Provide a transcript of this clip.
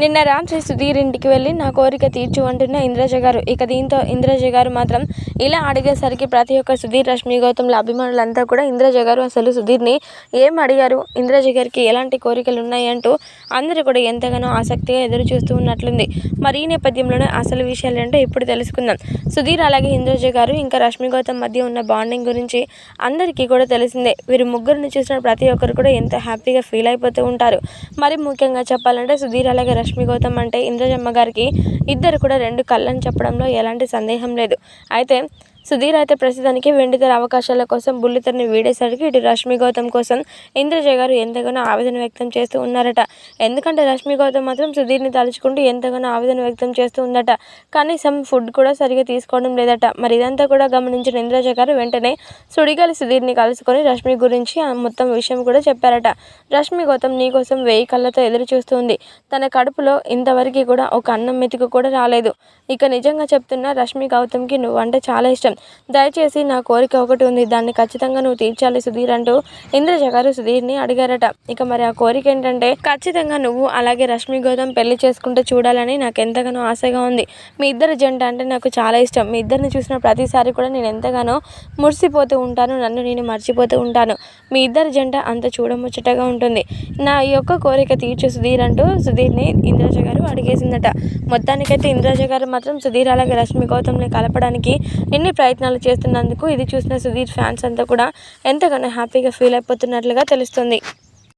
నిన్న రాత్రి సుధీర్ ఇంటికి వెళ్ళి నా కోరిక తీర్చు అంటున్న ఇంద్రజ గారు. ఇక దీంతో ఇంద్రజ గారు మాత్రం ఇలా అడిగేసరికి ప్రతి ఒక్క సుధీర్, రష్మి గౌతమ్ల అభిమానులంతా కూడా ఇంద్రజ గారు అసలు సుధీర్ని ఏం అడిగారు, ఇంద్రజ గారికి ఎలాంటి కోరికలు ఉన్నాయి అంటూ అందరూ కూడా ఎంతగానో ఆసక్తిగా ఎదురు చూస్తూ ఉన్నట్లుంది. మరి ఈ నేపథ్యంలోనే అసలు విషయాలు ఏంటో ఇప్పుడు తెలుసుకుందాం. సుధీర్ అలాగే ఇంద్రజ గారు ఇంకా రష్మి గౌతమ్ మధ్య ఉన్న బాండింగ్ గురించి అందరికీ కూడా తెలిసిందే. వీరు ముగ్గురిని చూసిన ప్రతి ఒక్కరు కూడా ఎంతో హ్యాపీగా ఫీల్ అయిపోతూ ఉంటారు. మరి ముఖ్యంగా చెప్పాలంటే సుధీర్ అలాగే రష్మి గౌతమ్ అంటే ఇంద్రజమ్మ గారికి ఇద్దరు కూడా రెండు కళ్ళని చెప్పడంలో ఎలాంటి సందేహం లేదు. అయితే సుధీర్ అయితే ప్రస్తుతానికి వెండితెర అవకాశాల కోసం బుల్లితెరని వీడేసరికి ఇటు రష్మి గౌతమ్ కోసం ఇంద్రజ గారు ఎంతగానో ఆవేదన వ్యక్తం చేస్తూ ఉన్నారట. ఎందుకంటే రష్మి గౌతమ్ మాత్రం సుధీర్ని తలుచుకుంటూ ఎంతగానో ఆవేదన వ్యక్తం చేస్తూ ఉందట. కనీసం ఫుడ్ కూడా సరిగా తీసుకోవడం లేదట. మరి ఇదంతా కూడా గమనించిన ఇంద్రజ గారు వెంటనే సుడిగాలి సుధీర్ని కలుసుకొని రష్మి గురించి మొత్తం విషయం కూడా చెప్పారట. రష్మి గౌతమ్ నీ కోసం 1000 కళ్ళతో ఎదురు చూస్తుంది. తన కడుపులో ఇంతవరకు కూడా ఒక అన్నం మెతుకు కూడా రాలేదు. ఇక నిజంగా చెప్తున్నా రష్మి గౌతమ్కి నువ్వంటే చాలా ఇష్టం. దయచేసి నా కోరిక ఒకటి ఉంది, దాన్ని ఖచ్చితంగా నువ్వు తీర్చాలి సుధీర్ అంటూ ఇంద్రజ గారు సుధీర్ని అడిగారట. ఇక మరి ఆ కోరిక ఏంటంటే ఖచ్చితంగా నువ్వు అలాగే రష్మి గౌతమ్ పెళ్లి చేసుకుంటే చూడాలని నాకు ఎంతగానో ఆశగా ఉంది. మీ ఇద్దరి జంట అంటే నాకు చాలా ఇష్టం. మీ ఇద్దరిని చూసిన ప్రతిసారి కూడా నేను ఎంతగానో మురిసిపోతూ ఉంటాను, నన్ను నేను మర్చిపోతూ ఉంటాను. మీ ఇద్దరి జంట అంత చూడముచ్చటగా ఉంటుంది. నా యొక్క కోరిక తీర్చు సుధీర్ అంటూ సుధీర్ని ఇంద్రజ గారు అడిగేసిందట. మొత్తానికైతే ఇంద్రజ గారు మాత్రం సుధీర్ అలాగే రష్మి గౌతమ్ని కలపడానికి ఎన్ని ప్రయత్నాలు చేస్తున్నందుకు ఇది చూసిన సుధీర్ ఫ్యాన్స్ అంతా కూడా ఎంతగానో హ్యాపీగా ఫీల్ అయిపోతున్నట్లుగా తెలుస్తుంది.